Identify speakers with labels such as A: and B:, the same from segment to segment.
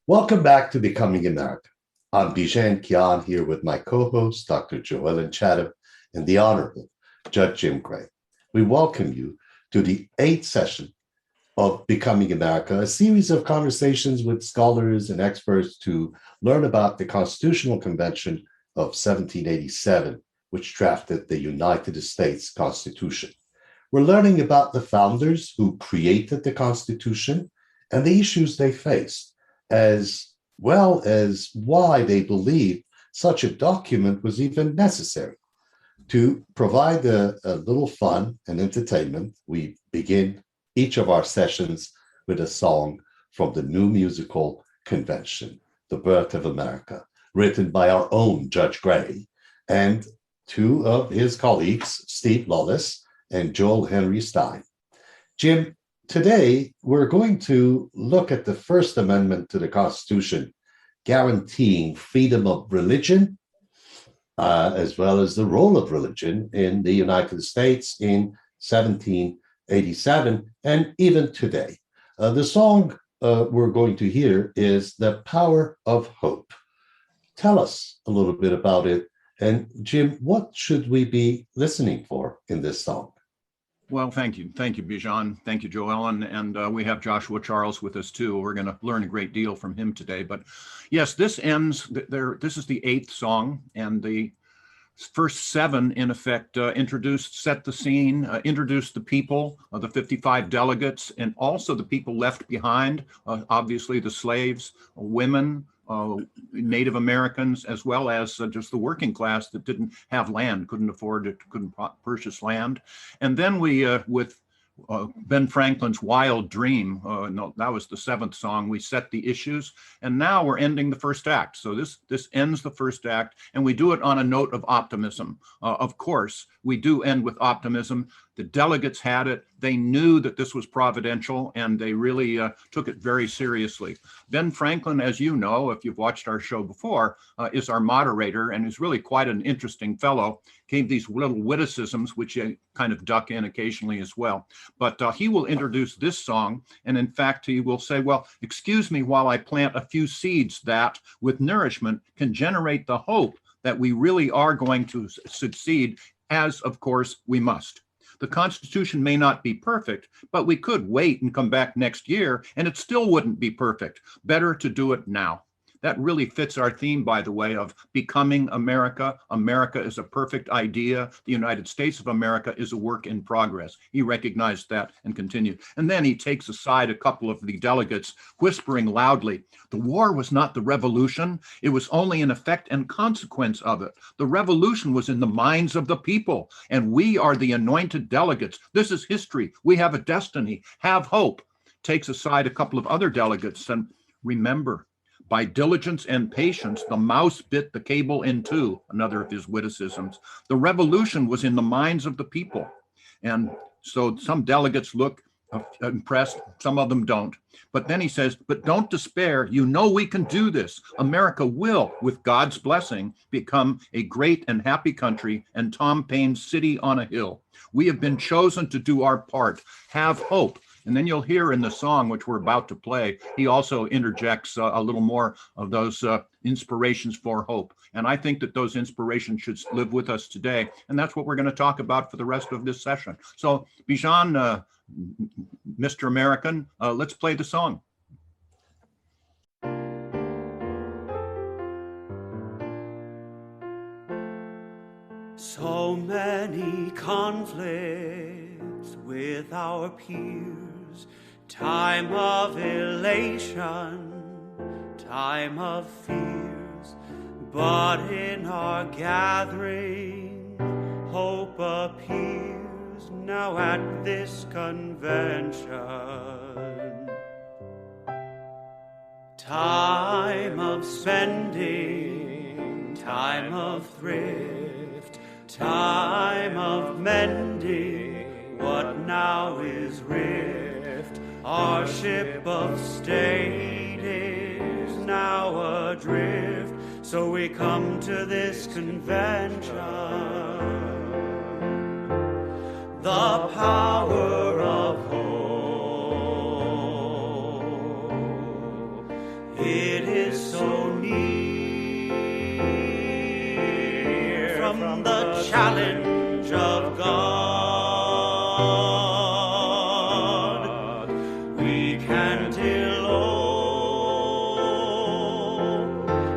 A: Welcome back to Becoming America. I'm Bijan Kian here with my co-host, Dr. Joellen Chatham, and the Honorable Judge Jim Gray. We welcome you to the 8th session of Becoming America, a series of conversations with scholars and experts to learn about the Constitutional Convention of 1787, which drafted the United States Constitution. We're learning about the founders who created the Constitution and the issues they faced, as well as why they believed such a document was even necessary. To provide a little fun and entertainment, we begin each of our sessions with a song from the new musical Convention, The Birth of America, written by our own Judge Gray and two of his colleagues, Steve Lawless and Joel Henry Stein. Jim, today, we're going to look at the First Amendment to the Constitution, guaranteeing freedom of religion, as well as the role of religion in the United States in 1787 and even today. The song we're going to hear is The Power of Hope. Tell us a little bit about it. And Jim, what should we be listening for in this song?
B: Well, thank you. Thank you, Bijan. Thank you, Joellen. And we have Joshua Charles with us, too. We're going to learn a great deal from him today. But yes, this ends there. This is the 8th song, and the first 7, in effect, set the scene, introduced the people, the 55 delegates, and also the people left behind, obviously the slaves, women, Native Americans, as well as just the working class that didn't have land, couldn't afford it, couldn't purchase land. And then we, with Ben Franklin's Wild Dream, no, that was the 7th song, we set the issues, and now we're ending the first act. So this ends the first act, and we do it on a note of optimism. Of course, we do end with optimism. The delegates had it. They knew that this was providential, and they really took it very seriously. Ben Franklin, as you know, if you've watched our show before, is our moderator, and is really quite an interesting fellow. Gave these little witticisms, which you kind of duck in occasionally as well. But he will introduce this song, and in fact, he will say, well, excuse me while I plant a few seeds that, with nourishment, can generate the hope that we really are going to succeed, as, of course, we must. The Constitution may not be perfect, but we could wait and come back next year, and it still wouldn't be perfect. Better to do it now. That really fits our theme, by the way, of becoming America. America is a perfect idea. The United States of America is a work in progress. He recognized that and continued. And then he takes aside a couple of the delegates, whispering loudly, the war was not the revolution. It was only an effect and consequence of it. The revolution was in the minds of the people, and we are the anointed delegates. This is history. We have a destiny. Have hope. Takes aside a couple of other delegates and remember, by diligence and patience, the mouse bit the cable in two, another of his witticisms. The revolution was in the minds of the people. And so some delegates look impressed, some of them don't. But then he says, but don't despair. You know we can do this. America will, with God's blessing, become a great and happy country and Tom Paine's city on a hill. We have been chosen to do our part. Have hope. And then you'll hear in the song, which we're about to play, he also interjects a little more of those inspirations for hope. And I think that those inspirations should live with us today. And that's what we're going to talk about for the rest of this session. So, Bijan, Mr. American, let's play the song.
C: So many conflicts with our peers, time of elation, time of fears, but in our gathering, hope appears now at this convention. Time of spending, time of thrift, time of mending, what now is rift? Our ship of state is now adrift, so we come to this convention. The power of hope, it from the challenge of God. We can't elope,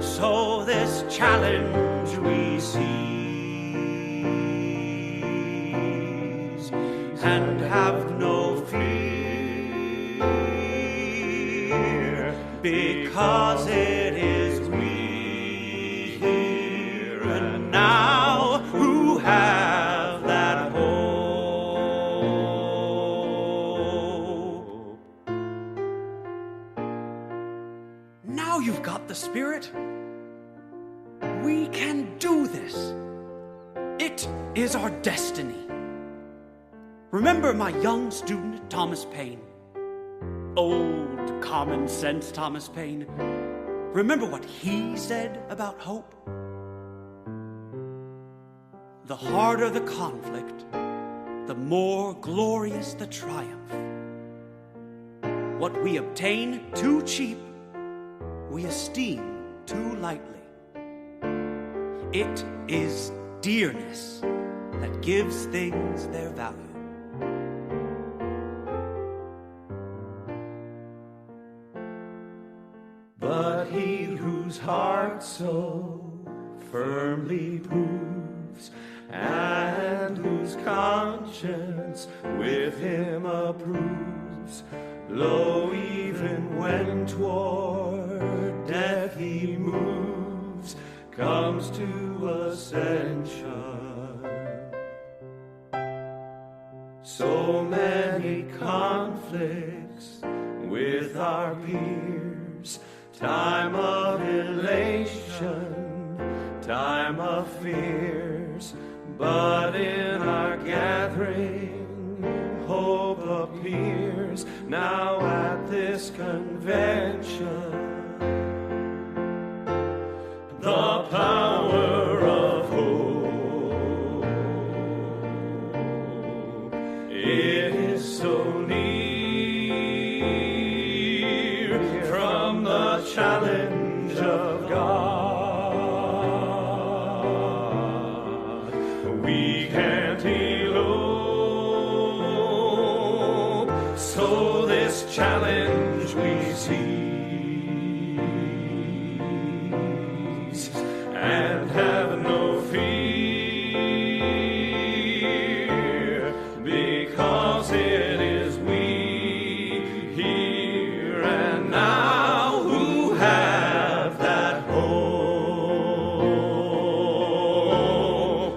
C: so this challenge we seize and have no fear, because it is we here and now who have that hope. Now you've got the Spirit. We can do this. It is our destiny. Remember my young student, Thomas Paine. Old common sense Thomas Paine. Remember what he said about hope? The harder the conflict, the more glorious the triumph. What we obtain too cheap, we esteem too lightly. It is dearness that gives things their value. But he whose heart so firmly proves, and whose conscience with him approves, lo, even when toward death he moves, comes to ascension. So many conflicts with our peers, time of elation, time of fears, but in our gathering hope appears now at this convention. The power of hope, it is so near from the challenge of God. We can't elope, so this challenge we see and have no fear, because it is we here and now who have that hope.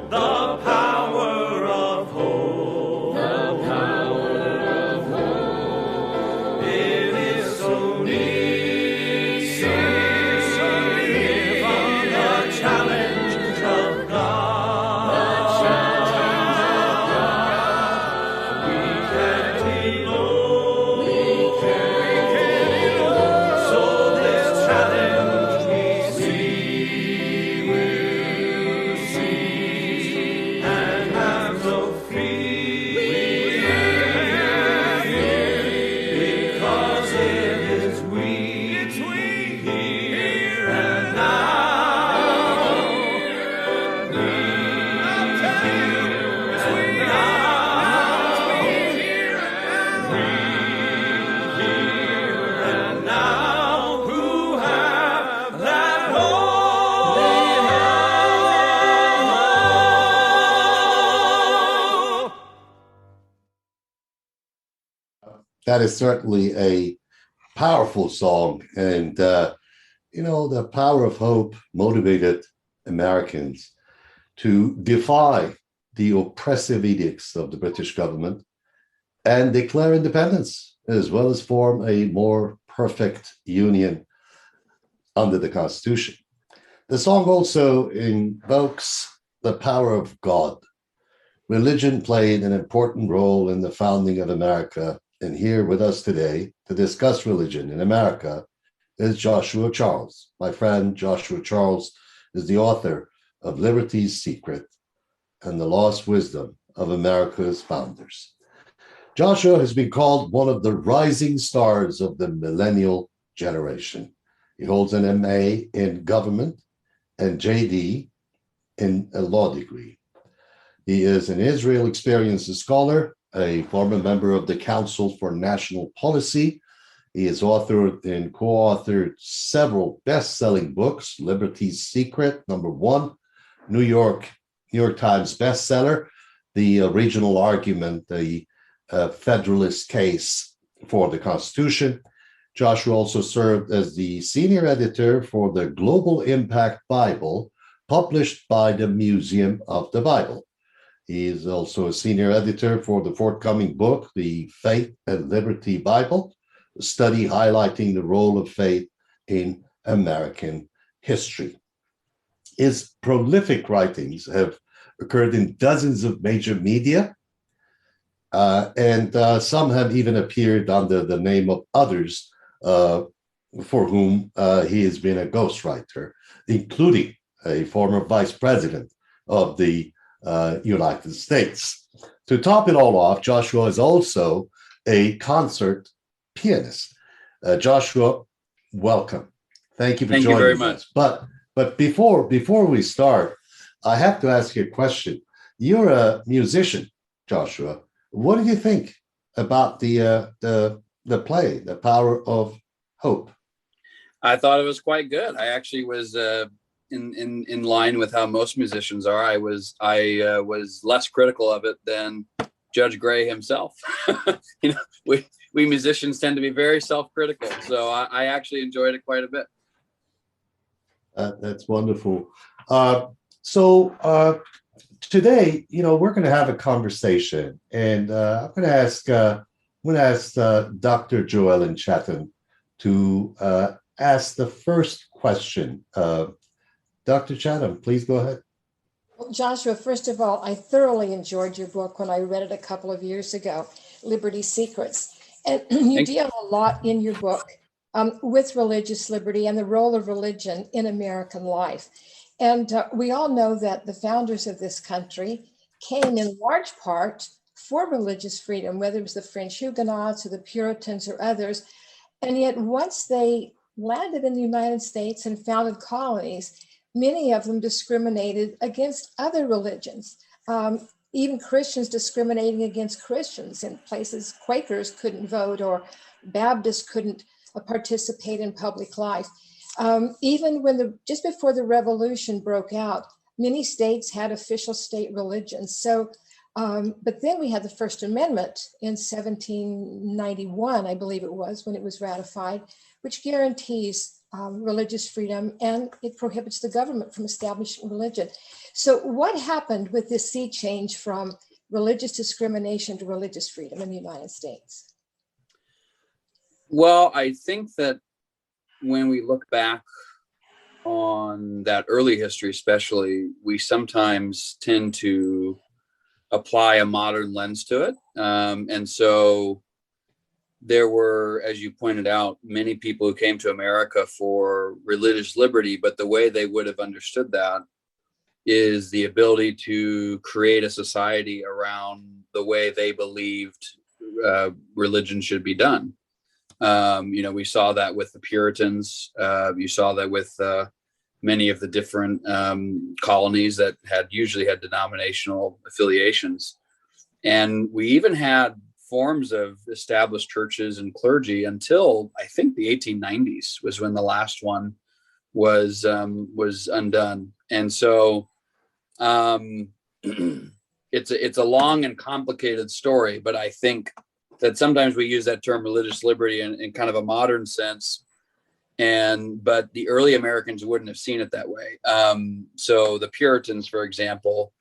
C: The power of hope, the power of hope, it is so near, so near from the challenge of God. We can't elope, so this challenge we see and have no fear, because it is we here and now. We here and now who have that hope.
A: That is certainly a powerful song. And, the power of hope motivated Americans to defy the oppressive edicts of the British government and declare independence, as well as form a more perfect union under the Constitution. The song also invokes the power of God. Religion played an important role in the founding of America, and here with us today to discuss religion in America is Joshua Charles. My friend Joshua Charles is the author of Liberty's Secret and the Lost Wisdom of America's Founders. Joshua has been called one of the rising stars of the millennial generation. He holds an MA in government and JD and a law degree. He is an Israel experience scholar, a former member of the Council for National Policy. He has authored and co-authored several best-selling books: Liberty's Secret, #1, New York Times bestseller, The Regional Argument, the Federalist Case for the Constitution. Joshua also served as the senior editor for the Global Impact Bible, published by the Museum of the Bible. He is also a senior editor for the forthcoming book, The Faith and Liberty Bible, a study highlighting the role of faith in American history. His prolific writings have occurred in dozens of major media, and some have even appeared under the name of others for whom he has been a ghostwriter, including a former vice president of the United States. To top it all off, Joshua is also a concert pianist. Joshua, welcome. Thank you for joining us.
D: Thank you very much.
A: But before we start, I have to ask you a question. You're a musician, Joshua. What do you think about the play, The Power of Hope?
D: I thought it was quite good. I actually was in line with how most musicians are. I was less critical of it than Judge Gray himself. We musicians tend to be very self-critical, so I actually enjoyed it quite a bit.
A: That's wonderful. So today, we're going to have a conversation, and I'm going to ask Dr. Joellen Chatham to ask the first question. Dr. Chatham, please go ahead.
E: Well, Joshua, first of all, I thoroughly enjoyed your book when I read it a couple of years ago, Liberty's Secrets. And you deal a lot in your book with religious liberty and the role of religion in American life. And we all know that the founders of this country came in large part for religious freedom, whether it was the French Huguenots or the Puritans or others. And yet once they landed in the United States and founded colonies, many of them discriminated against other religions, even Christians discriminating against Christians in places. Quakers couldn't vote or Baptists couldn't participate in public life. Even when just before the revolution broke out, many states had official state religions. So, but then we had the First Amendment in 1791, I believe it was, when it was ratified, which guarantees religious freedom, and it prohibits the government from establishing religion. So what happened with this sea change from religious discrimination to religious freedom in the United States?
D: Well, I think that when we look back on that early history, especially, we sometimes tend to apply a modern lens to it. And so there were, as you pointed out, many people who came to America for religious liberty, but the way they would have understood that is the ability to create a society around the way they believed religion should be done. We saw that with the Puritans. You saw that with many of the different colonies that usually had denominational affiliations. And we even had forms of established churches and clergy until I think the 1890s was when the last one was undone. And so it's a long and complicated story, but I think that sometimes we use that term religious liberty in kind of a modern sense, but the early Americans wouldn't have seen it that way. So the Puritans, for example,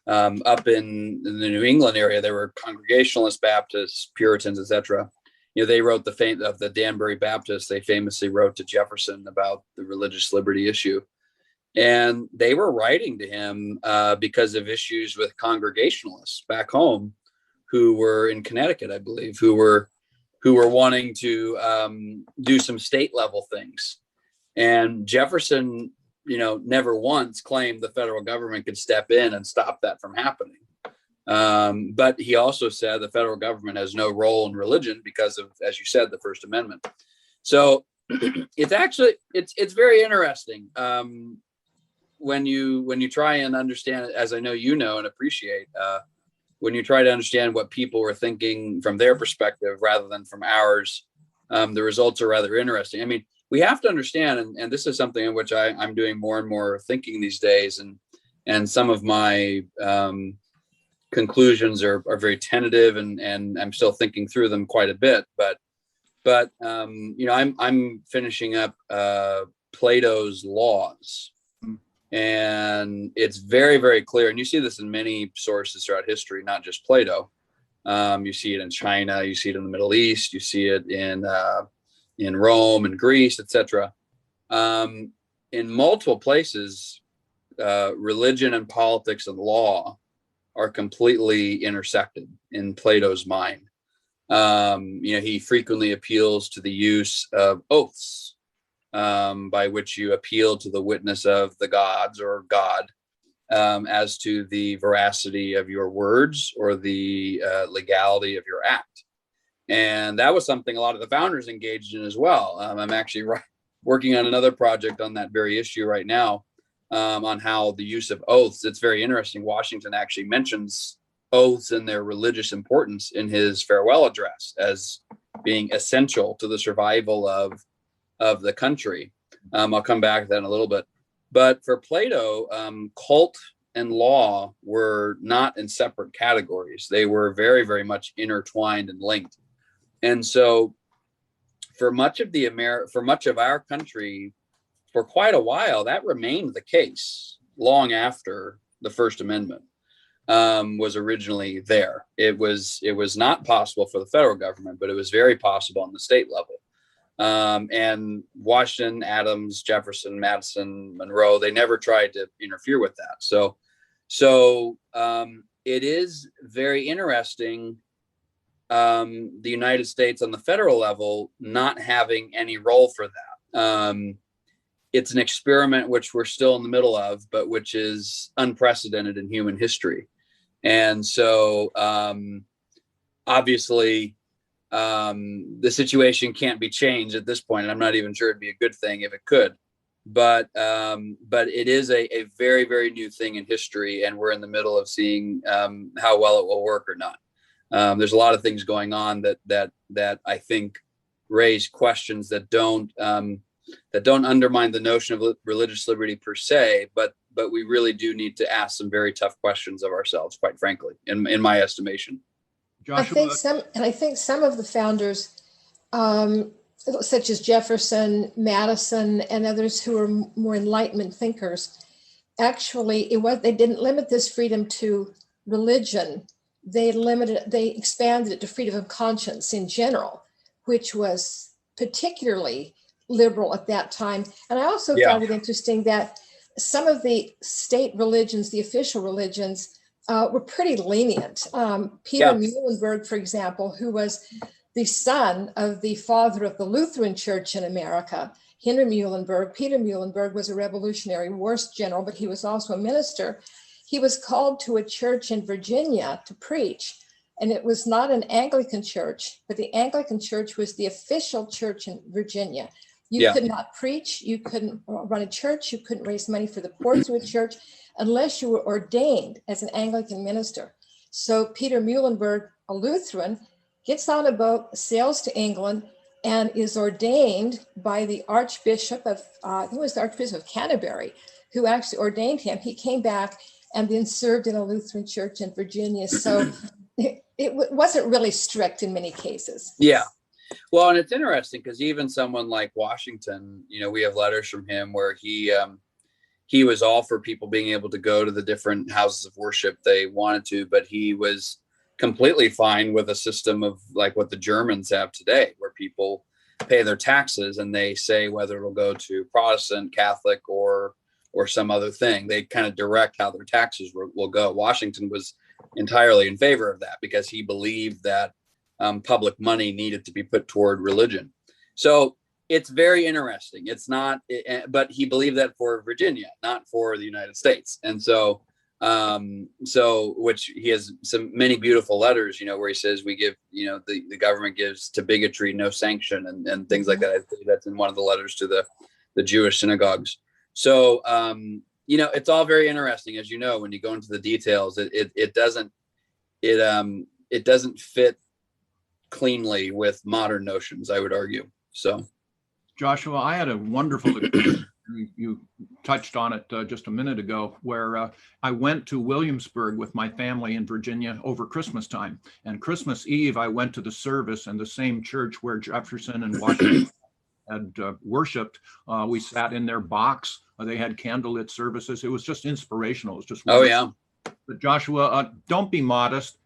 D: up in the New England area, there were Congregationalist Baptists, Puritans, etc. They wrote the fame of the Danbury Baptists. They famously wrote to Jefferson about the religious liberty issue, and they were writing to him because of issues with Congregationalists back home, who were in Connecticut, I believe, who were wanting to do some state level things. And Jefferson, never once claimed the federal government could step in and stop that from happening. But he also said the federal government has no role in religion because of, as you said, the First Amendment. So it's very interesting. when you try and understand, as I know you know and appreciate, when you try to understand what people were thinking from their perspective rather than from ours, the results are rather interesting. I mean, we have to understand, and this is something in which I'm doing more and more thinking these days, and some of my conclusions are very tentative, and I'm still thinking through them quite a bit. But I'm finishing up Plato's Laws, and it's very, very clear. And you see this in many sources throughout history, not just Plato. You see it in China, you see it in the Middle East, you see it in Rome and Greece, etc. In multiple places, religion and politics and law are completely intersected in Plato's mind. He frequently appeals to the use of oaths, by which you appeal to the witness of the gods or God, as to the veracity of your words or the legality of your act. And that was something a lot of the founders engaged in as well. I'm actually working on another project on that very issue right now, on how the use of oaths. It's very interesting. Washington actually mentions oaths and their religious importance in his farewell address as being essential to the survival of the country. I'll come back to that in a little bit. But for Plato, cult and law were not in separate categories. They were very, very much intertwined and linked. And so for much of our country, for quite a while, that remained the case long after the First Amendment was originally there. It was not possible for the federal government, but it was very possible on the state level. And Washington, Adams, Jefferson, Madison, Monroe, they never tried to interfere with that. So it is very interesting, the United States on the federal level not having any role for that. It's an experiment which we're still in the middle of, but which is unprecedented in human history. And so obviously the situation can't be changed at this point. And I'm not even sure it'd be a good thing if it could. But it is a very, very new thing in history, and we're in the middle of seeing how well it will work or not. There's a lot of things going on that I think raise questions that don't undermine the notion of religious liberty per se, but we really do need to ask some very tough questions of ourselves, quite frankly, in my estimation.
B: Joshua?
E: I think some of the founders, such as Jefferson, Madison, and others who were more Enlightenment thinkers, actually they didn't limit this freedom to religion. They expanded it to freedom of conscience in general, which was particularly liberal at that time. And I also found it interesting that some of the state religions, the official religions, were pretty lenient. Peter Muhlenberg, for example, who was the son of the father of the Lutheran Church in America, Henry Muhlenberg. Peter Muhlenberg was a Revolutionary War general, but he was also a minister. He was called to a church in Virginia to preach, and it was not an Anglican church, but the Anglican church was the official church in Virginia. You could not preach, you couldn't run a church, you couldn't raise money for the poor through a church unless you were ordained as an Anglican minister. So Peter Muhlenberg, a Lutheran, gets on a boat, sails to England, and is ordained by the Archbishop of, I think it was the Archbishop of Canterbury, who actually ordained him. He came back and then served in a Lutheran church in Virginia. So it wasn't really strict in many cases.
D: Yeah. Well, and it's interesting because even someone like Washington, we have letters from him where he was all for people being able to go to the different houses of worship they wanted to, but he was completely fine with a system of like what the Germans have today, where people pay their taxes and they say whether it'll go to Protestant, Catholic, or some other thing. They kind of direct how their taxes will go. Washington was entirely in favor of that because he believed that public money needed to be put toward religion. So it's very interesting. It's not, but he believed that for Virginia, not for the United States. And so, which he has many beautiful letters, where he says we give, the government gives to bigotry no sanction and things like that. I think that's in one of the letters to the Jewish synagogues. So it's all very interesting, as you know, when you go into the details. It doesn't fit cleanly with modern notions, I would argue. So,
B: Joshua, I had a wonderful you touched on it just a minute ago, where I went to Williamsburg with my family in Virginia over Christmas time. And Christmas Eve, I went to the service in the same church where Jefferson and Washington had worshiped. We sat in their box. They had candlelit services. It was just inspirational. It was just wonderful.
D: oh yeah.
B: But Joshua, don't be modest.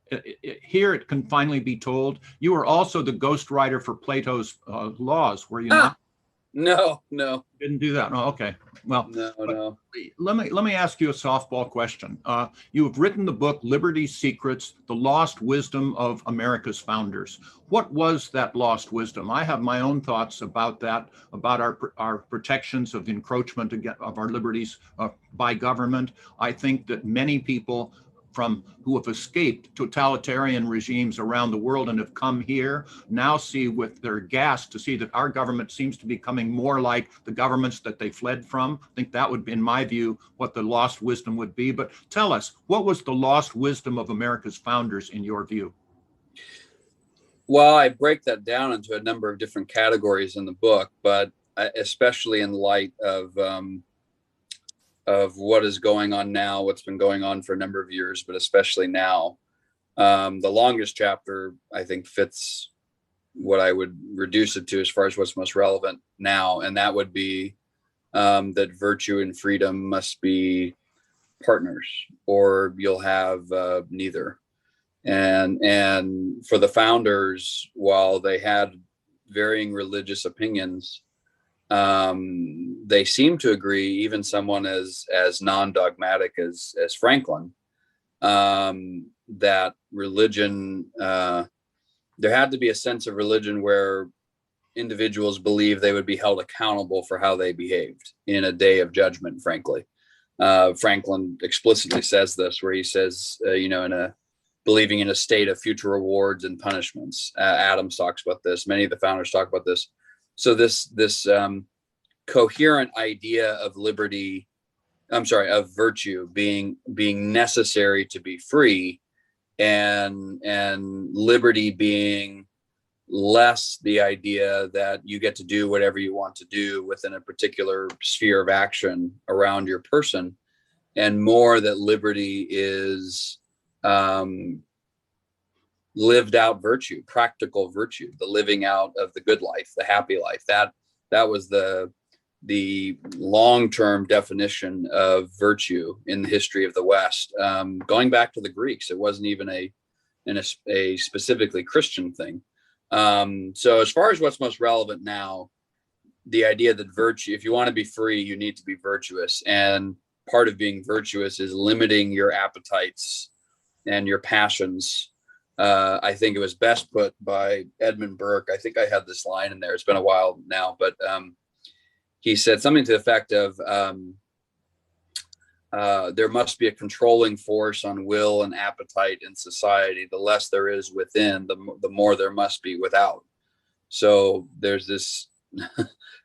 B: Here it can finally be told, you were also the ghostwriter for Plato's Laws, were you not?
D: No.
B: Didn't do that. Oh, okay. Well,
D: No.
B: Let me ask you a softball question. You have written the book Liberty's Secrets: The Lost Wisdom of America's Founders. What was that lost wisdom? I have my own thoughts about that, about our protections of encroachment of our liberties by government. I think that many people who have escaped totalitarian regimes around the world and have come here now see with their ghast to see that our government seems to be becoming more like the governments that they fled from. I think that would be, in my view, what the lost wisdom would be. But tell us, what was the lost wisdom of America's founders in your view?
D: Well, I break that down into a number of different categories in the book, but especially in light of what is going on now, what's been going on for a number of years, but especially now. The longest chapter, I think, fits what I would reduce it to as far as what's most relevant now. And that would be that virtue and freedom must be partners, or you'll have neither. And for the founders, while they had varying religious opinions, they seem to agree, even someone as non-dogmatic as Franklin, that religion, there had to be a sense of religion where individuals believed they would be held accountable for how they behaved in a day of judgment, frankly. Franklin explicitly says this, where he says, believing in a state of future rewards and punishments. Adams talks about this. Many of the founders talk about this. So this coherent idea of of virtue being necessary to be free, and liberty being less the idea that you get to do whatever you want to do within a particular sphere of action around your person, and more that liberty is lived out virtue, practical virtue, the living out of the good life, the happy life. That was the long-term definition of virtue in the history of the West, going back to the Greeks. It wasn't even a specifically Christian thing. So as far as what's most relevant now, the idea that virtue, if you want to be free, you need to be virtuous. And part of being virtuous is limiting your appetites and your passions. I think it was best put by Edmund Burke. I think I had this line in there. It's been a while now, but he said something to the effect of, there must be a controlling force on will and appetite in society. The less there is within, the more there must be without. So there's this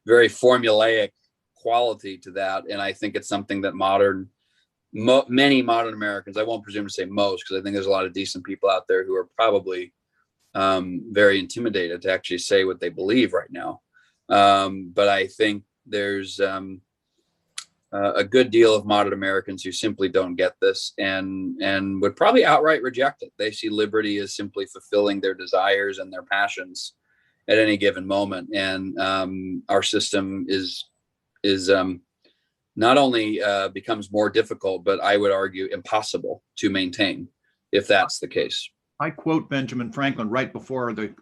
D: very formulaic quality to that. And I think it's something that many modern Americans, I won't presume to say most, because I think there's a lot of decent people out there who are probably very intimidated to actually say what they believe right now. But I think there's a good deal of modern Americans who simply don't get this and would probably outright reject it. They see liberty as simply fulfilling their desires and their passions at any given moment. And our system is not only becomes more difficult, but I would argue impossible to maintain if that's the case.
B: I quote Benjamin Franklin right before the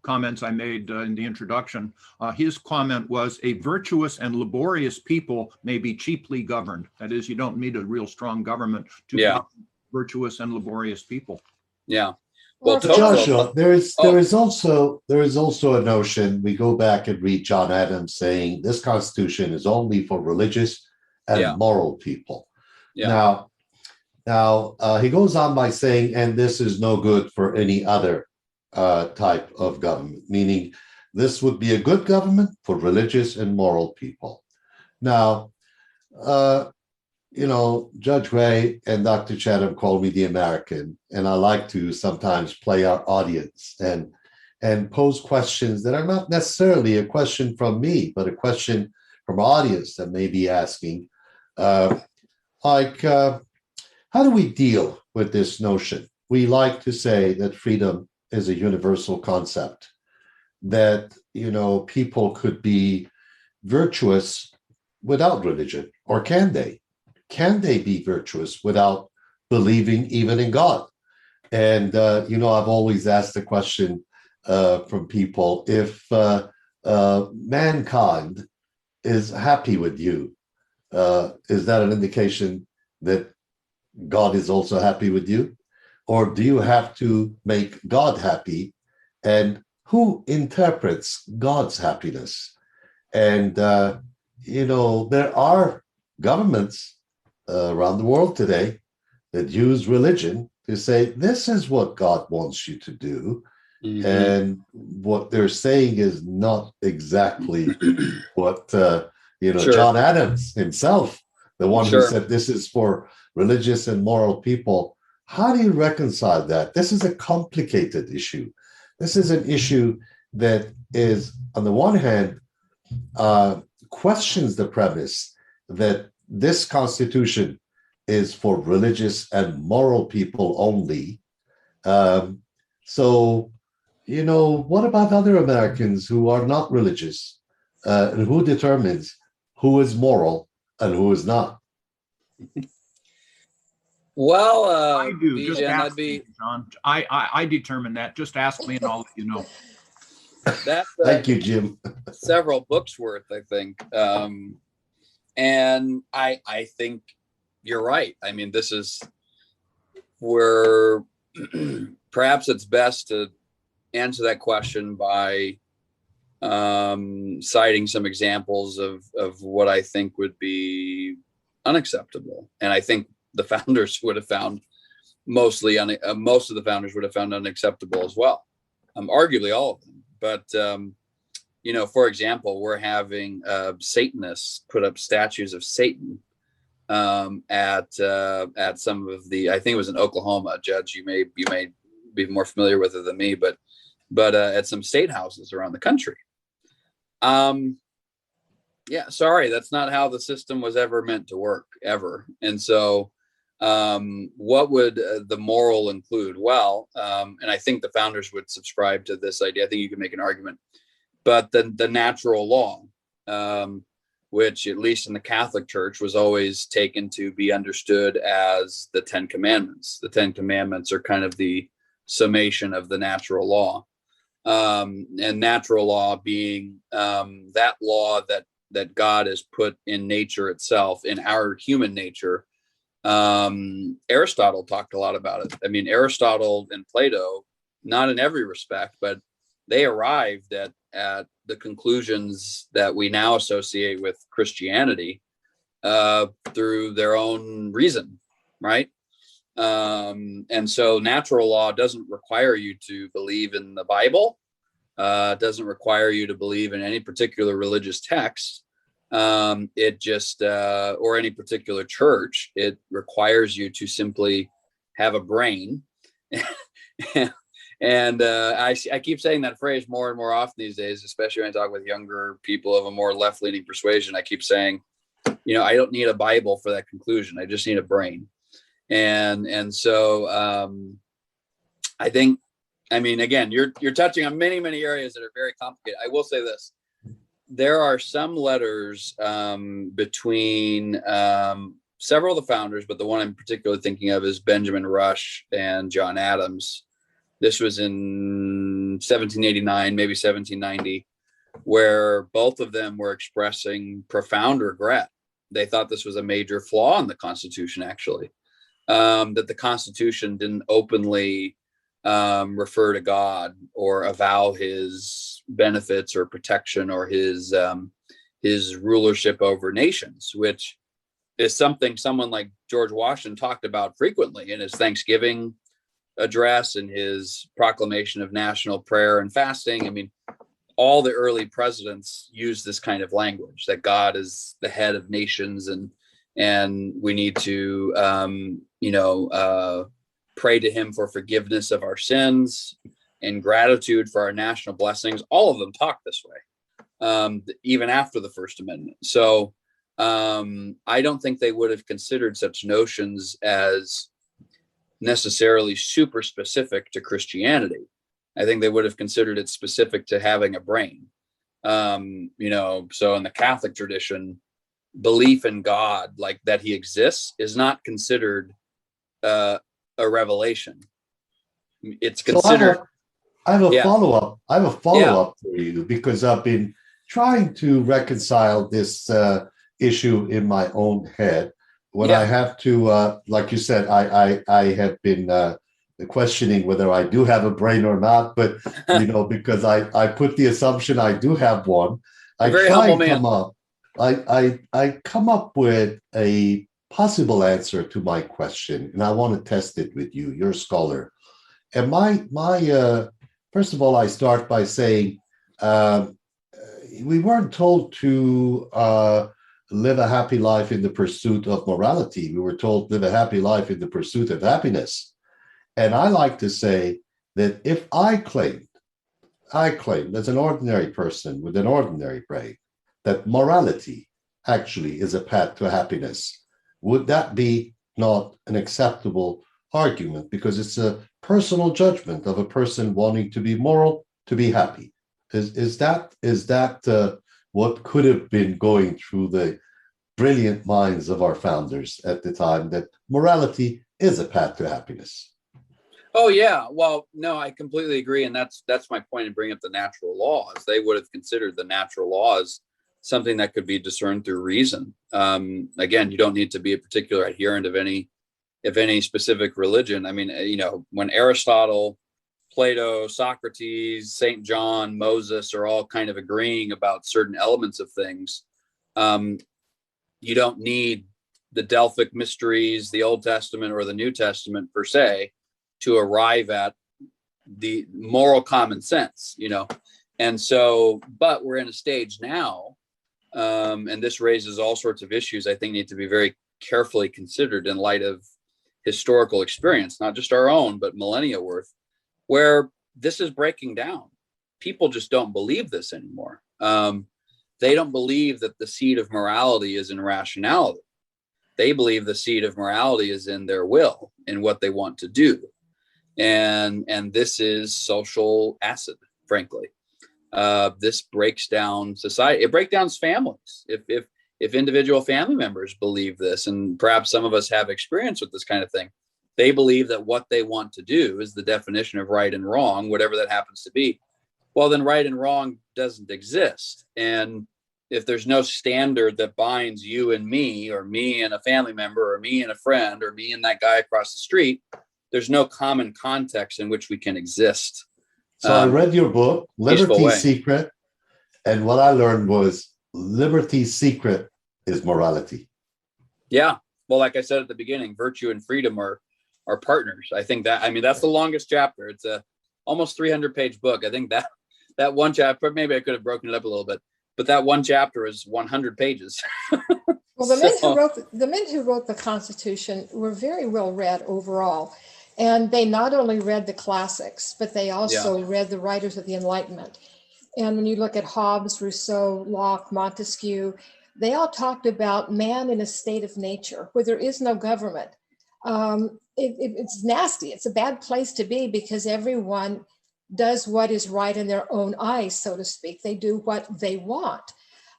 B: comments I made in the introduction. His comment was, "A virtuous and laborious people may be cheaply governed." That is, you don't need a real strong government to govern virtuous and laborious people.
D: Yeah.
A: Well, Joshua, there is also a notion. We go back and read John Adams saying this Constitution is only for religious and moral people. Yeah. Now he goes on by saying, and this is no good for any other type of government, meaning this would be a good government for religious and moral people. Now, Judge Gray and Dr. Chatham call me the American, and I like to sometimes play our audience and pose questions that are not necessarily a question from me, but a question from audience that may be asking, how do we deal with this notion? We like to say that freedom is a universal concept, that, people could be virtuous without religion, or can they? Can they be virtuous without believing even in God? And, I've always asked the question from people, if mankind is happy with you, is that an indication that God is also happy with you? Or do you have to make God happy? And who interprets God's happiness? And, there are governments around the world today that use religion to say, this is what God wants you to do. Mm-hmm. And what they're saying is not exactly what, sure. John Adams himself, the one sure. who said this is for religious and moral people. How do you reconcile that? This is a complicated issue. This is an issue that is, on the one hand, questions the premise that this Constitution is for religious and moral people only. What about other Americans who are not religious? And who determines who is moral and who is not?
D: Well,
B: I do. Just ask me, John. I determine that. Just ask me and I'll let you know.
D: That's
A: thank you, Jim.
D: Several books worth, I think. And I think you're right. I mean, this is where perhaps it's best to answer that question by citing some examples of what I think would be unacceptable. And I think the founders would have found most of the founders would have found unacceptable as well. Arguably all of them. But, for example, we're having Satanists put up statues of Satan at some of the, I think it was in Oklahoma. Judge, you may be more familiar with it than me, but at some state houses around the country. Sorry, that's not how the system was ever meant to work, ever. And so what would the moral include? Well, and I think the founders would subscribe to this idea. I think you can make an argument, but the natural law, which at least in the Catholic Church was always taken to be understood as the 10 Commandments. The 10 Commandments are kind of the summation of the natural law, and natural law being that law that God has put in nature itself, in our human nature. Aristotle talked a lot about it. I mean, Aristotle and Plato, not in every respect, but they arrived at the conclusions that we now associate with Christianity through their own reason, right? And so natural law doesn't require you to believe in the Bible, doesn't require you to believe in any particular religious text. It just, or any particular church, it requires you to simply have a brain. And I keep saying that phrase more and more often these days, especially when I talk with younger people of a more left-leaning persuasion. I keep saying, I don't need a Bible for that conclusion. I just need a brain. And so I think, I mean, again, you're touching on many, many areas that are very complicated. I will say this. There are some letters between several of the founders, but the one I'm particularly thinking of is Benjamin Rush and John Adams. This was in 1789, maybe 1790, where both of them were expressing profound regret. They thought this was a major flaw in the Constitution, actually, that the Constitution didn't openly refer to God or avow his benefits or protection or his rulership over nations, which is something someone like George Washington talked about frequently in his Thanksgiving address and his proclamation of national prayer and fasting. I mean, all the early presidents used this kind of language, that God is the head of nations and we need to, pray to him for forgiveness of our sins and gratitude for our national blessings. All of them talk this way, even after the First Amendment. So I don't think they would have considered such notions as necessarily super specific to Christianity. I think they would have considered it specific to having a brain. So in the Catholic tradition, belief in God, like that he exists, is not considered a revelation. It's considered.
A: So I have a
D: Yeah.
A: follow-up. I have a follow-up for you, because I've been trying to reconcile this issue in my own head. When I have to, like you said, I have been questioning whether I do have a brain or not, but because I put the assumption I do have one. I try and come up. I come up with a possible answer to my question, and I want to test it with you. You're a scholar, and my first of all, I start by saying we weren't told to live a happy life in the pursuit of morality. We were told live a happy life in the pursuit of happiness. And I like to say that if I claim as an ordinary person with an ordinary brain that morality actually is a path to happiness, would that be not an acceptable argument? Because it's a personal judgment of a person wanting to be moral, to be happy. Is that what could have been going through the brilliant minds of our founders at the time, that morality is a path to happiness?
D: Oh yeah, well, no, I completely agree, and that's my point in bringing up the natural laws. They would have considered the natural laws something that could be discerned through reason. Again, you don't need to be a particular adherent of any specific religion. I mean, when Aristotle, Plato, Socrates, St. John, Moses are all kind of agreeing about certain elements of things, you don't need the Delphic mysteries, the Old Testament or the New Testament per se, to arrive at the moral common sense, And so, but we're in a stage now, and this raises all sorts of issues I think need to be very carefully considered in light of historical experience, not just our own, but millennia worth, where this is breaking down. People just don't believe this anymore. They don't believe that the seed of morality is in rationality. They believe the seed of morality is in their will, in what they want to do. And this is social acid, frankly. This breaks down society. It breaks down families. If individual family members believe this, and perhaps some of us have experience with this kind of thing, they believe that what they want to do is the definition of right and wrong, whatever that happens to be. Well, then right and wrong doesn't exist. And if there's no standard that binds you and me, or me and a family member, or me and a friend, or me and that guy across the street, there's no common context in which we can exist.
A: So I read your book, Liberty's Secret, and what I learned was liberty's secret is morality.
D: Yeah. Well, like I said at the beginning, virtue and freedom are partners. I think that's the longest chapter. It's a almost 300-page book. I think that one chapter, maybe I could have broken it up a little bit, but that one chapter is 100 pages.
E: Well, the men who wrote the Constitution were very well read overall. And they not only read the classics, but they also read the writers of the Enlightenment. And when you look at Hobbes, Rousseau, Locke, Montesquieu, they all talked about man in a state of nature where there is no government. It's nasty. It's a bad place to be, because everyone does what is right in their own eyes, so to speak. They do what they want.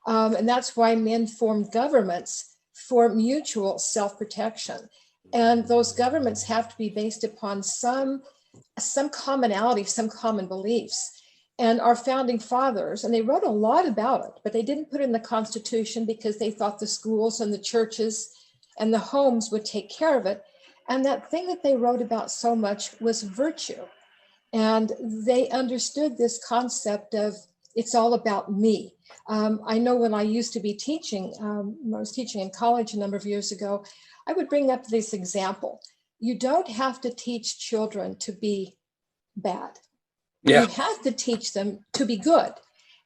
E: And that's why men formed governments for mutual self-protection. And those governments have to be based upon some commonality, some common beliefs. And our founding fathers, and they wrote a lot about it, but they didn't put it in the Constitution because they thought the schools and the churches and the homes would take care of it. And that thing that they wrote about so much was virtue. And they understood this concept of it's all about me. I know when I used to be teaching, when I was teaching in college a number of years ago, I would bring up this example. You don't have to teach children to be bad. Yeah. You have to teach them to be good.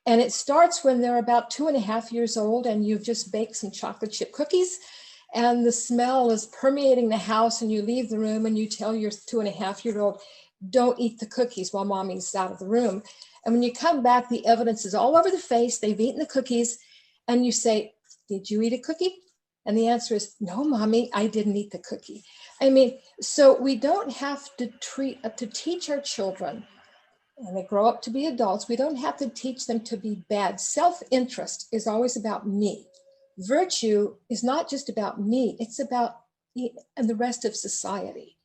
E: And it starts when they're about 2.5 years old and you've just baked some chocolate chip cookies and the smell is permeating the house, and you leave the room and you tell your 2.5-year-old, don't eat the cookies while mommy's out of the room. And when you come back, the evidence is all over the face. They've eaten the cookies, and you say, did you eat a cookie? And the answer is, no, mommy, I didn't eat the cookie. I mean, so we don't have to teach our children, and they grow up to be adults, we don't have to teach them to be bad. Self-interest is always about me. Virtue is not just about me, it's about me and the rest of society.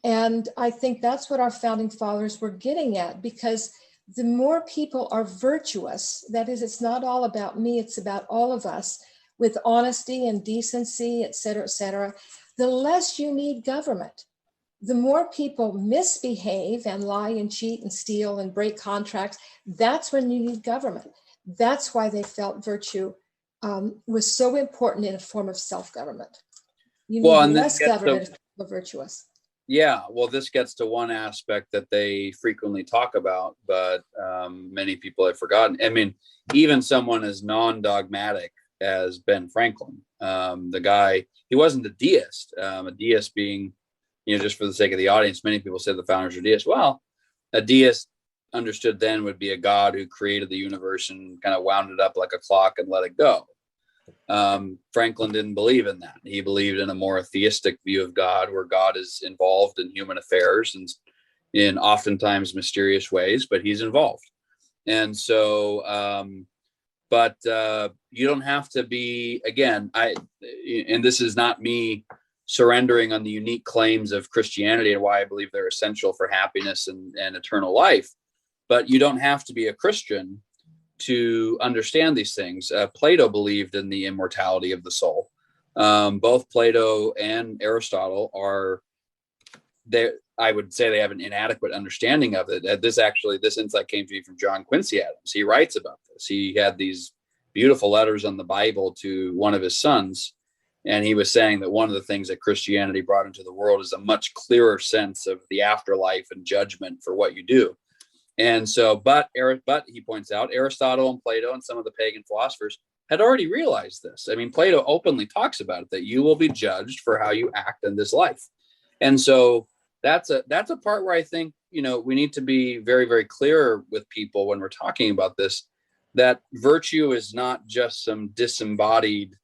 E: And I think that's what our founding fathers were getting at, because the more people are virtuous, that is, it's not all about me, it's about all of us, with honesty and decency, et cetera, the less you need government. The more people misbehave and lie and cheat and steal and break contracts, that's when you need government. That's why they felt virtue was so important in a form of self-government. You need less government if people are virtuous.
D: Yeah, well, this gets to one aspect that they frequently talk about, but many people have forgotten. I mean, even someone as non-dogmatic as Ben Franklin, the guy, he wasn't a deist being, just for the sake of the audience, many people say the founders are deists. Well, a deist understood then would be a God who created the universe and kind of wound it up like a clock and let it go. Franklin didn't believe in that. He believed in a more theistic view of God, where God is involved in human affairs and in oftentimes mysterious ways, but he's involved. And so, but you don't have to be, again, and this is not me surrendering on the unique claims of Christianity and why I believe they're essential for happiness and eternal life, but you don't have to be a Christian to understand these things. Plato believed in the immortality of the soul. Both Plato and Aristotle are there. I would say they have an inadequate understanding of it. This insight came to me from John Quincy Adams. He writes about this. He had these beautiful letters on the Bible to one of his sons, and he was saying that one of the things that Christianity brought into the world is a much clearer sense of the afterlife and judgment for what you do. And so, but he points out, Aristotle and Plato and some of the pagan philosophers had already realized this. I mean, Plato openly talks about it, that you will be judged for how you act in this life. And so that's a part where I think, we need to be very, very clear with people when we're talking about this, that virtue is not just some disembodied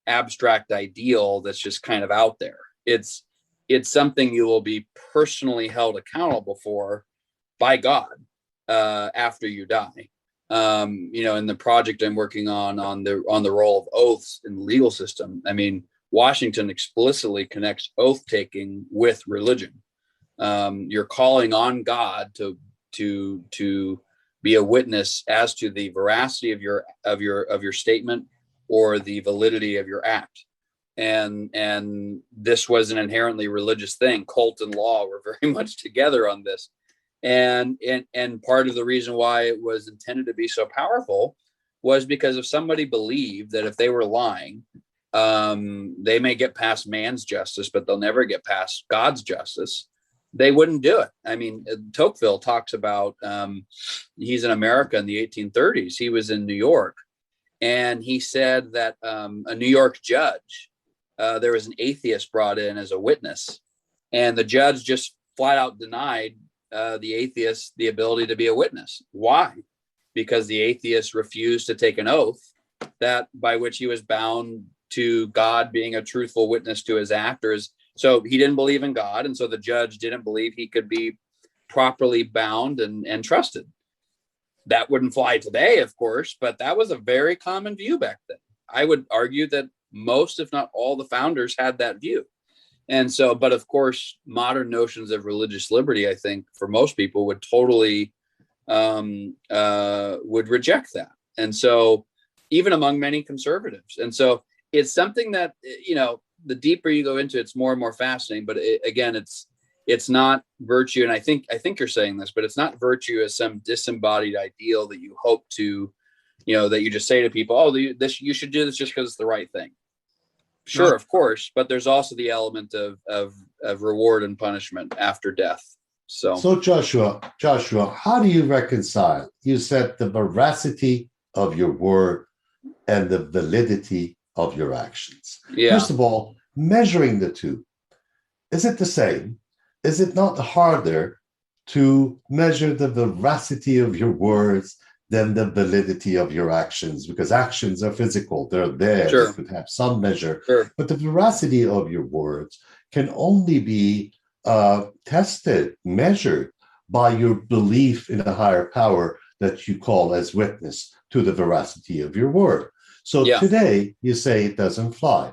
D: abstract ideal that's just kind of out there. It's something you will be personally held accountable for by God after you die. In the project I'm working on the role of oaths in the legal system, I mean, Washington explicitly connects oath taking with religion. You're calling on God to be a witness as to the veracity of your statement or the validity of your act. And this was an inherently religious thing. Cult and law were very much together on this. And part of the reason why it was intended to be so powerful was because if somebody believed that if they were lying, they may get past man's justice, but they'll never get past God's justice, they wouldn't do it. I mean, Tocqueville talks about, he's in America in the 1830s. He was in New York, and he said that a New York judge, there was an atheist brought in as a witness, and the judge just flat out denied the atheist the ability to be a witness. Why? Because the atheist refused to take an oath that by which he was bound to God being a truthful witness to his actors. So he didn't believe in God, and so the judge didn't believe he could be properly bound and trusted. That wouldn't fly today, of course, but that was a very common view back then. I would argue that most, if not all, the founders had that view. And so, but of course, modern notions of religious liberty, I think, for most people would totally would reject that. And so, even among many conservatives. And so, it's something that, the deeper you go into it, it's more and more fascinating. But again, it's not virtue. And I think you're saying this, but it's not virtue as some disembodied ideal that you hope to, that you just say to people, oh, you should do this just because it's the right thing. Sure, of course, but there's also the element of reward and punishment after death. So
A: Joshua, how do you reconcile? You said the veracity of your word and the validity of your actions.
D: Yeah.
A: First of all, measuring the two. Is it the same? Is it not harder to measure the veracity of your words than the validity of your actions? Because actions are physical, they're there,
D: Sure.
A: they could have some measure,
D: Sure.
A: but the veracity of your words can only be tested, measured by your belief in a higher power that you call as witness to the veracity of your word. So
D: Yeah.
A: today you say it doesn't fly.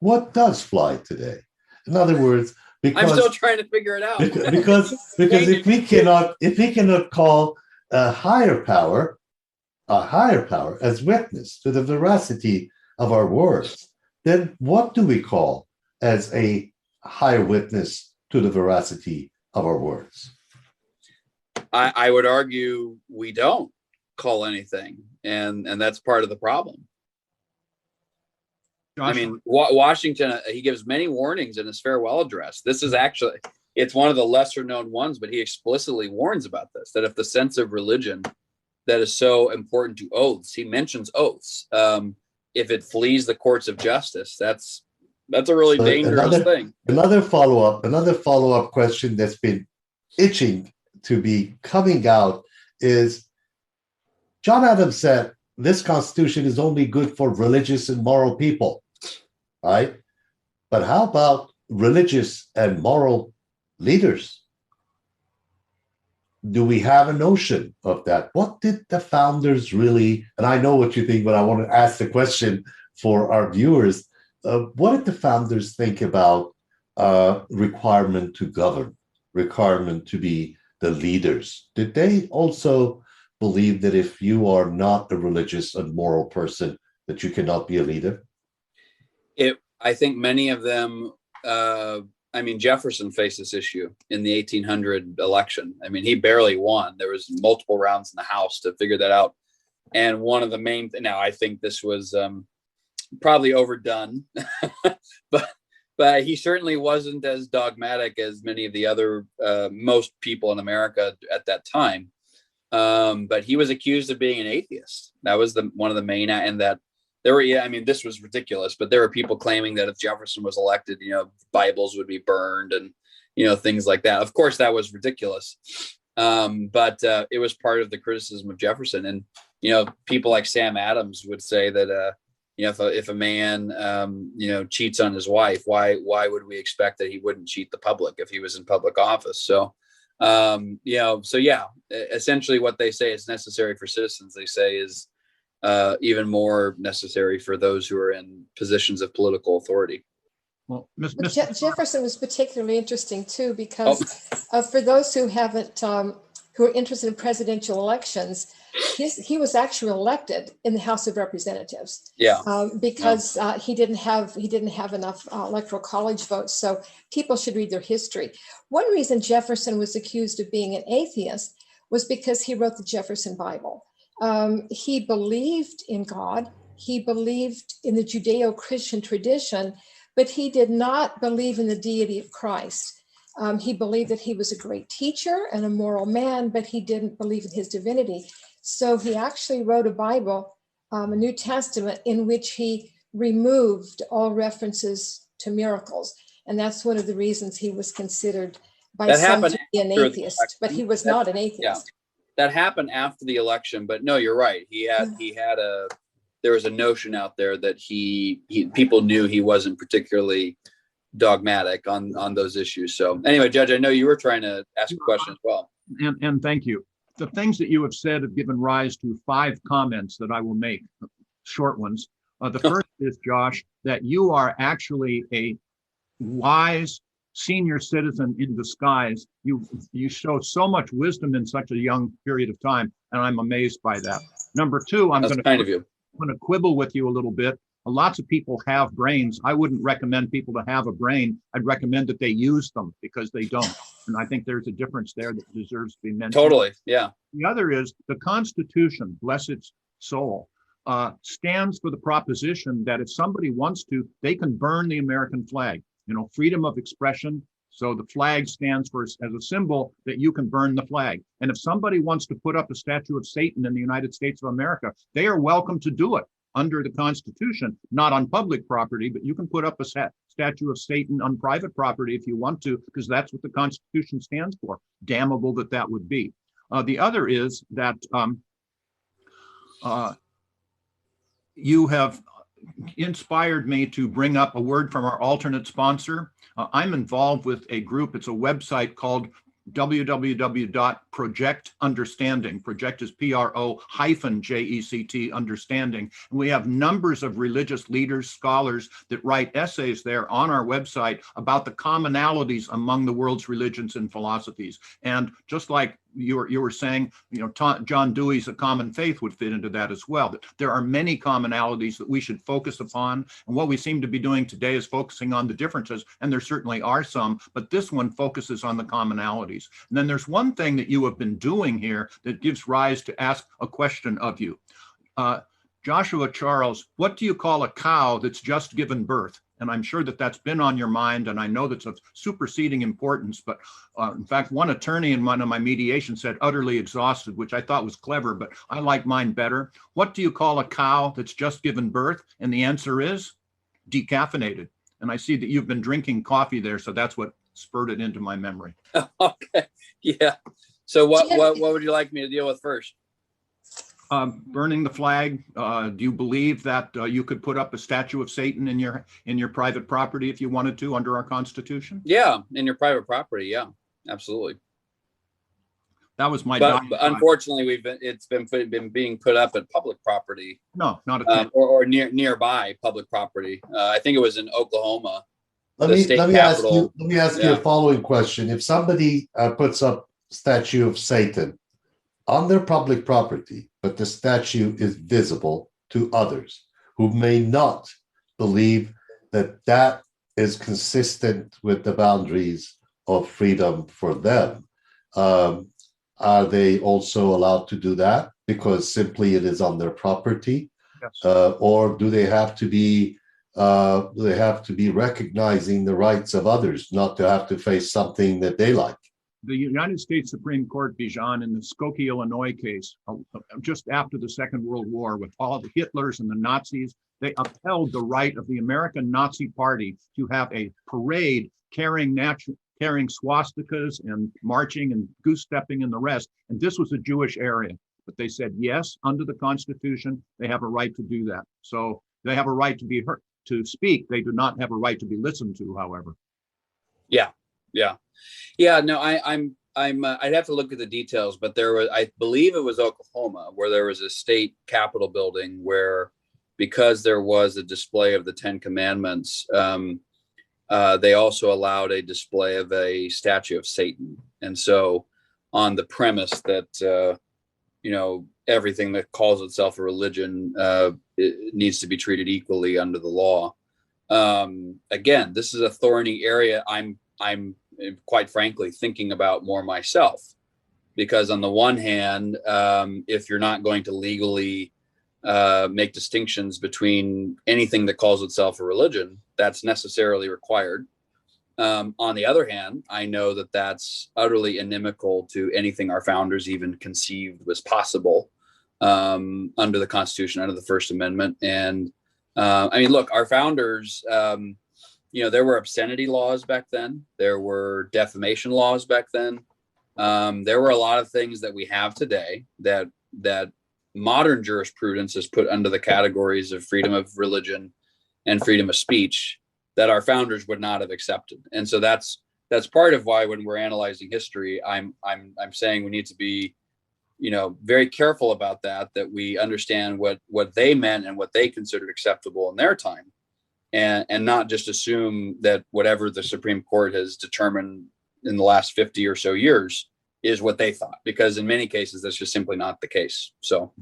A: What does fly today? In other words, because
D: I'm still trying to figure it out.
A: because if we cannot call a higher power as witness to the veracity of our words, then what do we call as a higher witness to the veracity of our words?
D: I would argue we don't call anything, and that's part of the problem.
B: Josh?
D: I mean, Washington, he gives many warnings in his farewell address. This is actually, it's one of the lesser known ones, but he explicitly warns about this, that if the sense of religion that is so important to oaths, he mentions oaths, if it flees the courts of justice, that's a really dangerous thing.
A: Another follow-up question that's been itching to be coming out is, John Adams said, this Constitution is only good for religious and moral people, right? But how about religious and moral leaders? Do we have a notion of that? What did the founders really, and I know what you think, but I want to ask the question for our viewers. What did the founders think about requirement to govern, requirement to be the leaders? Did they also believe that if you are not a religious and moral person, that you cannot be a leader?
D: I think many of them, Jefferson faced this issue in the 1800 election. I mean, he barely won. There was multiple rounds in the House to figure that out. And one of the main, now I think this was probably overdone, but he certainly wasn't as dogmatic as many of the other, most people in America at that time. But he was accused of being an atheist. That was one of the main, and that there were, this was ridiculous, but there were people claiming that if Jefferson was elected, Bibles would be burned and, things like that. Of course, that was ridiculous. But it was part of the criticism of Jefferson. And, people like Sam Adams would say that, if a man, cheats on his wife, why would we expect that he wouldn't cheat the public if he was in public office? So, essentially what they say is necessary for citizens, they say is even more necessary for those who are in positions of political authority.
B: Well,
E: Jefferson was particularly interesting too, because for those who haven't, who are interested in presidential elections, he was actually elected in the House of Representatives.
D: Yeah.
E: Because he didn't have enough electoral college votes. So people should read their history. One reason Jefferson was accused of being an atheist was because he wrote the Jefferson Bible. He believed in God. He believed in the Judeo-Christian tradition, but he did not believe in the deity of Christ. He believed that he was a great teacher and a moral man, but he didn't believe in his divinity. So he actually wrote a Bible, a New Testament, in which he removed all references to miracles. And that's one of the reasons he was considered by some to be an atheist, but he was not an atheist.
D: Yeah. That happened after the election, but no, you're right. There was a notion out there that people knew he wasn't particularly dogmatic on those issues. So anyway, Judge, I know you were trying to ask a question as well.
B: And thank you. The things that you have said have given rise to 5 comments that I will make, short ones. The first is, Josh, that you are actually a wise senior citizen in disguise. You show so much wisdom in such a young period of time, and I'm amazed by that. Number 2, I'm going to quibble with you a little bit. Lots of people have brains. I wouldn't recommend people to have a brain. I'd recommend that they use them, because they don't. And I think there's a difference there that deserves to be mentioned.
D: Totally, yeah.
B: The other is the Constitution, bless its soul, stands for the proposition that if somebody wants to, they can burn the American flag. Freedom of expression. So the flag stands for as a symbol that you can burn the flag. And if somebody wants to put up a statue of Satan in the United States of America, they are welcome to do it. under the Constitution, not on public property, but you can put up a statue of Satan on private property if you want to, because that's what the Constitution stands for. Damnable that would be. The other is that you have inspired me to bring up a word from our alternate sponsor. I'm involved with a group. It's a website called www.projectunderstanding. Project is PRO-JECT understanding. And we have numbers of religious leaders, scholars that write essays there on our website about the commonalities among the world's religions and philosophies. And just like you were saying, John Dewey's A Common Faith would fit into that as well. There are many commonalities that we should focus upon. And what we seem to be doing today is focusing on the differences, and there certainly are some, but this one focuses on the commonalities. And then there's one thing that you have been doing here that gives rise to ask a question of you. Joshua Charles, what do you call a cow that's just given birth? And I'm sure that that's been on your mind, and I know that's of superseding importance, but in fact, one attorney in one of my mediations said utterly exhausted, which I thought was clever, but I like mine better. What do you call a cow that's just given birth? And the answer is decaffeinated. And I see that you've been drinking coffee there, so that's what spurred it into my memory.
D: Okay, yeah. So what would you like me to deal with first?
B: Burning the flag. Do you believe that you could put up a statue of Satan in your private property if you wanted to under our Constitution?
D: Yeah, in your private property. Yeah, absolutely.
B: That was my.
D: But unfortunately, it's been being put up at public property.
B: No, not at
D: or nearby public property. I think it was in Oklahoma.
A: Let me ask you a following question. If somebody puts up statue of Satan on their public property, but the statue is visible to others who may not believe that that is consistent with the boundaries of freedom for them, are they also allowed to do that because simply it is on their property?
B: Yes.
A: Or do they have to be recognizing the rights of others, not to have to face something that they like?
B: The United States Supreme Court, Bijan, in the Skokie, Illinois case, just after the Second World War, with all the Hitlers and the Nazis, they upheld the right of the American Nazi Party to have a parade carrying swastikas and marching and goose stepping and the rest. And this was a Jewish area. But they said, yes, under the Constitution, they have a right to do that. So they have a right to be heard, to speak. They do not have a right to be listened to, however.
D: Yeah. No, I'd have to look at the details, but there was, I believe it was Oklahoma, where there was a state capitol building where, because there was a display of the Ten Commandments, they also allowed a display of a statue of Satan. And so, on the premise that everything that calls itself a religion it needs to be treated equally under the law. Again, this is a thorny area. I'm quite frankly thinking about more myself, because on the one hand, if you're not going to legally make distinctions between anything that calls itself a religion, that's necessarily required. On the other hand, I know that that's utterly inimical to anything our founders even conceived was possible under the Constitution, under the First Amendment. And look, our founders, there were obscenity laws back then. There were defamation laws back then. There were a lot of things that we have today that modern jurisprudence has put under the categories of freedom of religion and freedom of speech that our founders would not have accepted. And so that's part of why, when we're analyzing history, I'm saying we need to be, very careful about that we understand what they meant and what they considered acceptable in their time. And not just assume that whatever the Supreme Court has determined in the last 50 or so years is what they thought, because in many cases, that's just simply not the case. So,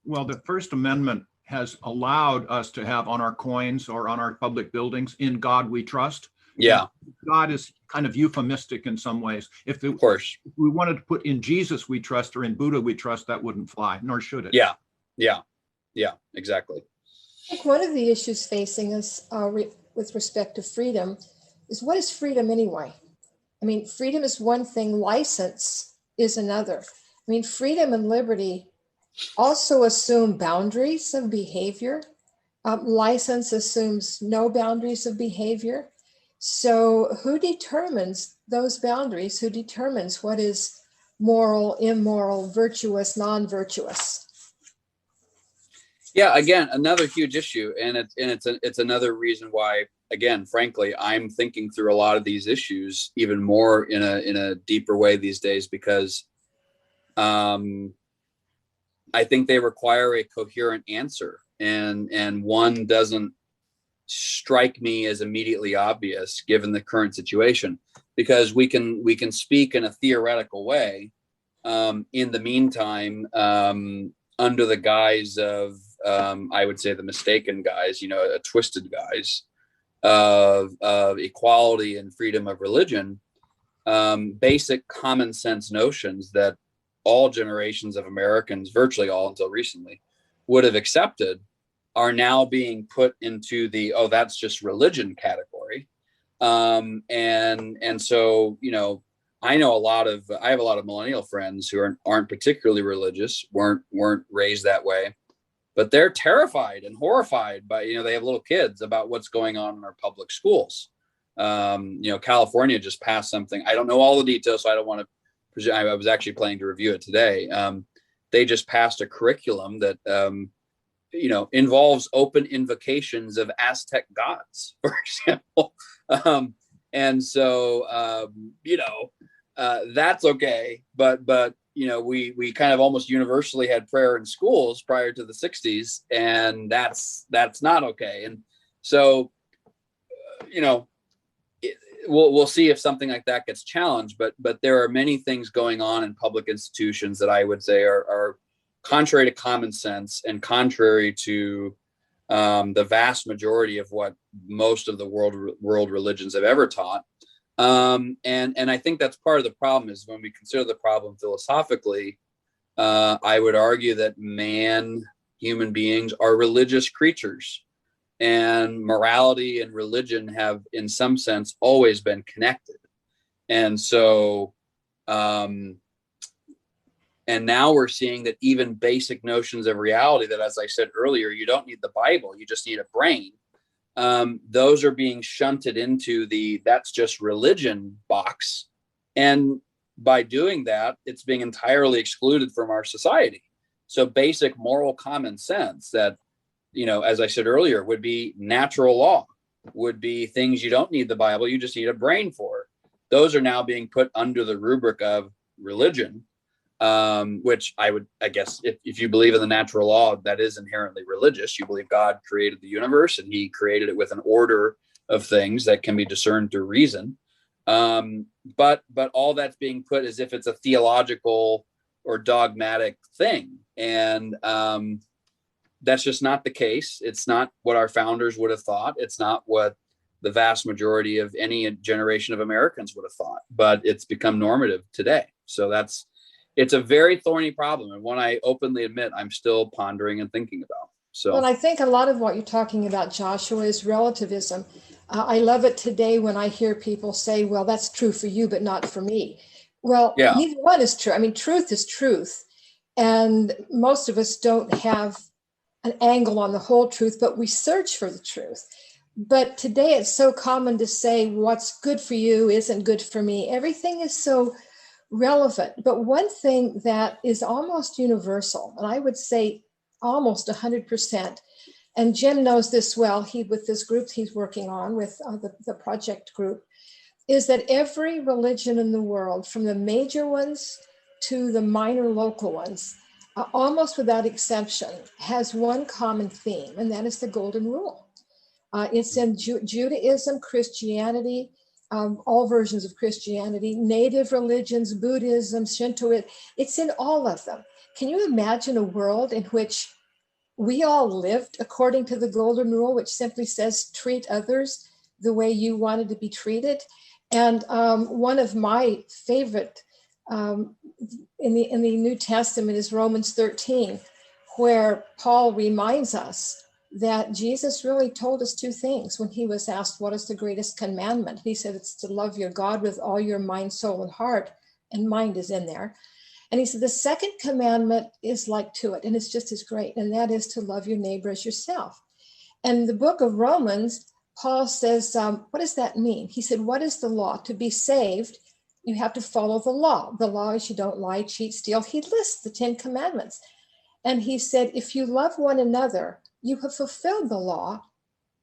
B: well, the First Amendment has allowed us to have on our coins or on our public buildings, "In God We Trust."
D: Yeah.
B: God is kind of euphemistic in some ways. Of course. If we wanted to put "In Jesus We Trust" or "In Buddha We Trust," that wouldn't fly, nor should it.
D: Yeah, exactly.
E: I think one of the issues facing us with respect to freedom is, what is freedom anyway? I mean, freedom is one thing, license is another. I mean, freedom and liberty also assume boundaries of behavior. License assumes no boundaries of behavior. So who determines those boundaries? Who determines what is moral, immoral, virtuous, non-virtuous?
D: Yeah, again, another huge issue, and it's another reason why, again, frankly, I'm thinking through a lot of these issues even more in a deeper way these days, because I think they require a coherent answer, and one doesn't strike me as immediately obvious given the current situation, because we can speak in a theoretical way in the meantime, under the guise of I would say the mistaken guise, a twisted guise of equality and freedom of religion, basic common sense notions that all generations of Americans, virtually all until recently, would have accepted, are now being put into the, oh, that's just religion category. And so, I have a lot of millennial friends who aren't particularly religious, weren't raised that way, but they're terrified and horrified by, they have little kids, about what's going on in our public schools. California just passed something. I don't know all the details, so I don't want to presume. I was actually planning to review it today. They just passed a curriculum that, involves open invocations of Aztec gods, for example. And so, that's okay. But we kind of almost universally had prayer in schools prior to the 60s, and that's not okay. And so, we'll see if something like that gets challenged, but there are many things going on in public institutions that I would say are contrary to common sense and contrary to the vast majority of what most of the world religions have ever taught. And I think that's part of the problem, is when we consider the problem philosophically, I would argue that human beings are religious creatures, and morality and religion have, in some sense, always been connected. And so, and now we're seeing that even basic notions of reality that, as I said earlier, you don't need the Bible, you just need a brain. Those are being shunted into the that's just religion box. And by doing that, it's being entirely excluded from our society. So basic moral common sense that, as I said earlier, would be natural law, would be things you don't need the Bible, you just need a brain for. Those are now being put under the rubric of religion, which I guess if you believe in the natural law, that is inherently religious. You believe God created the universe and he created it with an order of things that can be discerned through reason. But all that's being put as if it's a theological or dogmatic thing. And that's just not the case. It's not what our founders would have thought. It's not what the vast majority of any generation of Americans would have thought, but it's become normative today. So it's a very thorny problem, and one I openly admit I'm still pondering and thinking about. So,
E: well, I think a lot of what you're talking about, Joshua, is relativism. I love it today when I hear people say, well, that's true for you, but not for me. Well,
D: yeah,
E: neither one is true. I mean, truth is truth. And most of us don't have an angle on the whole truth, but we search for the truth. But today it's so common to say what's good for you isn't good for me. Everything is so relevant. But one thing that is almost universal, and I would say almost 100%, and Jim knows this well, with this group he's working on with the project group, is that every religion in the world, from the major ones to the minor local ones, almost without exception, has one common theme, and that is the golden rule. It's in Judaism, Christianity, all versions of Christianity, native religions, Buddhism, Shintoism. It's in all of them. Can you imagine a world in which we all lived according to the golden rule, which simply says treat others the way you wanted to be treated? And one of my favorite in the New Testament is Romans 13, where Paul reminds us that Jesus really told us two things when he was asked, what is the greatest commandment? He said, it's to love your God with all your mind, soul, and heart, and mind is in there. And he said, the second commandment is like to it, and it's just as great, and that is to love your neighbor as yourself. And the book of Romans, Paul says, what does that mean? He said, what is the law? To be saved, you have to follow the law. The law is you don't lie, cheat, steal. He lists the 10 commandments. And he said, if you love one another, you have fulfilled the law,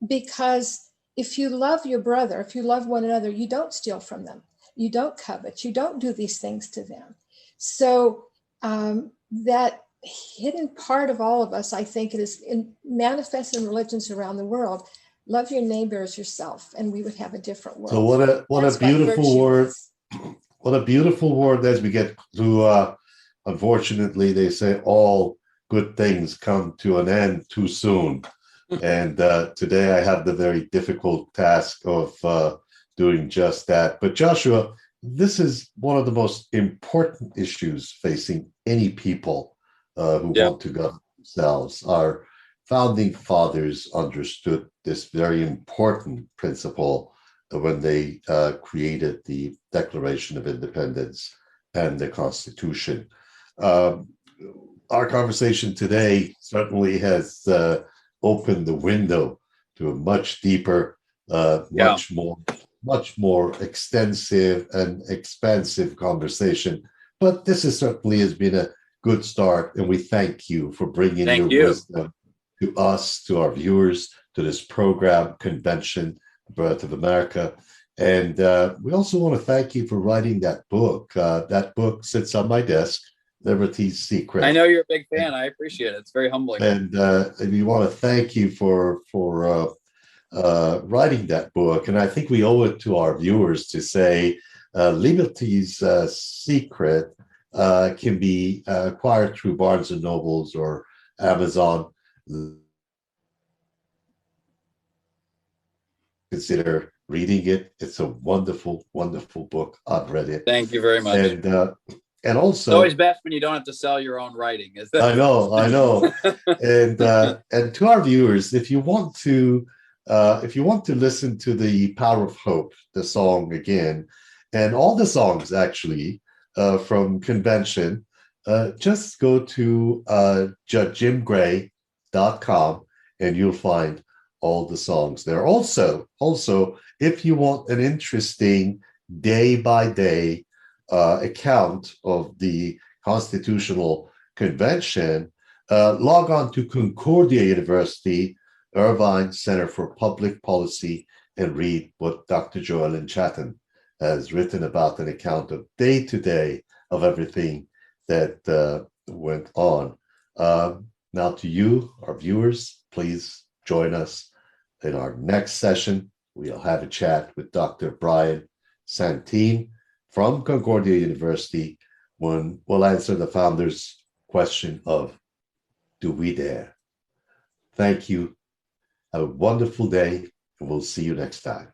E: because if you love your brother, if you love one another, you don't steal from them. You don't covet. You don't do these things to them. So that hidden part of all of us, I think it is manifest in religions around the world. Love your neighbor as yourself, and we would have a different world.
A: So what a beautiful word. What a beautiful word as we get to, unfortunately, they say all good things come to an end too soon. And today I have the very difficult task of doing just that. But Joshua, this is one of the most important issues facing any people who want to govern themselves. Our founding fathers understood this very important principle when they created the Declaration of Independence and the Constitution. Our conversation today certainly has opened the window to a much deeper, much more extensive and expansive conversation. But this certainly has been a good start, and we thank you for bringing your wisdom to us, to our viewers, to this program, Convention, Birth of America. And we also want to thank you for writing that book. That book sits on my desk, Liberty's Secret.
D: I know you're a big fan. I appreciate it. It's very humbling.
A: And we want to thank you for writing that book. And I think we owe it to our viewers to say Liberty's Secret can be acquired through Barnes & Nobles or Amazon. Consider reading it. It's a wonderful, wonderful book. I've read it.
D: Thank you very much.
A: And also,
D: it's always best when you don't have to sell your own writing. Is that?
A: I know. And to our viewers, if you want to listen to the Power of Hope, the song again, and all the songs actually from Convention, just go to judgejimgray.com and you'll find all the songs there. Also, if you want an interesting day-by-day account of the Constitutional Convention, log on to Concordia University, Irvine Center for Public Policy, and read what Dr. Joellen Chatham has written about, an account of day-to-day of everything that went on. Now to you, our viewers, please join us in our next session. We'll have a chat with Dr. Brian Santine from Concordia University, when we'll answer the founder's question of, do we dare? Thank you. Have a wonderful day, and we'll see you next time.